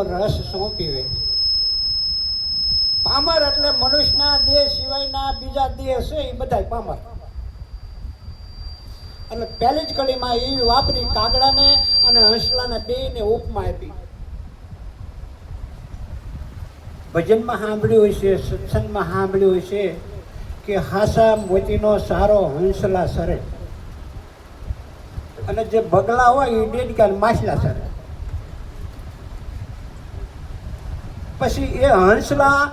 દેહનો રસ સોંપીવે. પામર એટલે મનુષ્યના દેહ સિવાયના બીજા દેહ છે એ બધા પામર. અને પહેલી જ કડીમાં એ વાપરી કાગડાને અને હંસલાને બેયને ઉપમા આપી. ભજનમાં સાંભળ્યું હશે, સત્સંગમાં સાંભળ્યું હશે કે હાસા મોતીનો સારો હંસલા સરે, અને જે બગલા હોય એ ડેડકા માછલા સરે. પછી એ હંસલા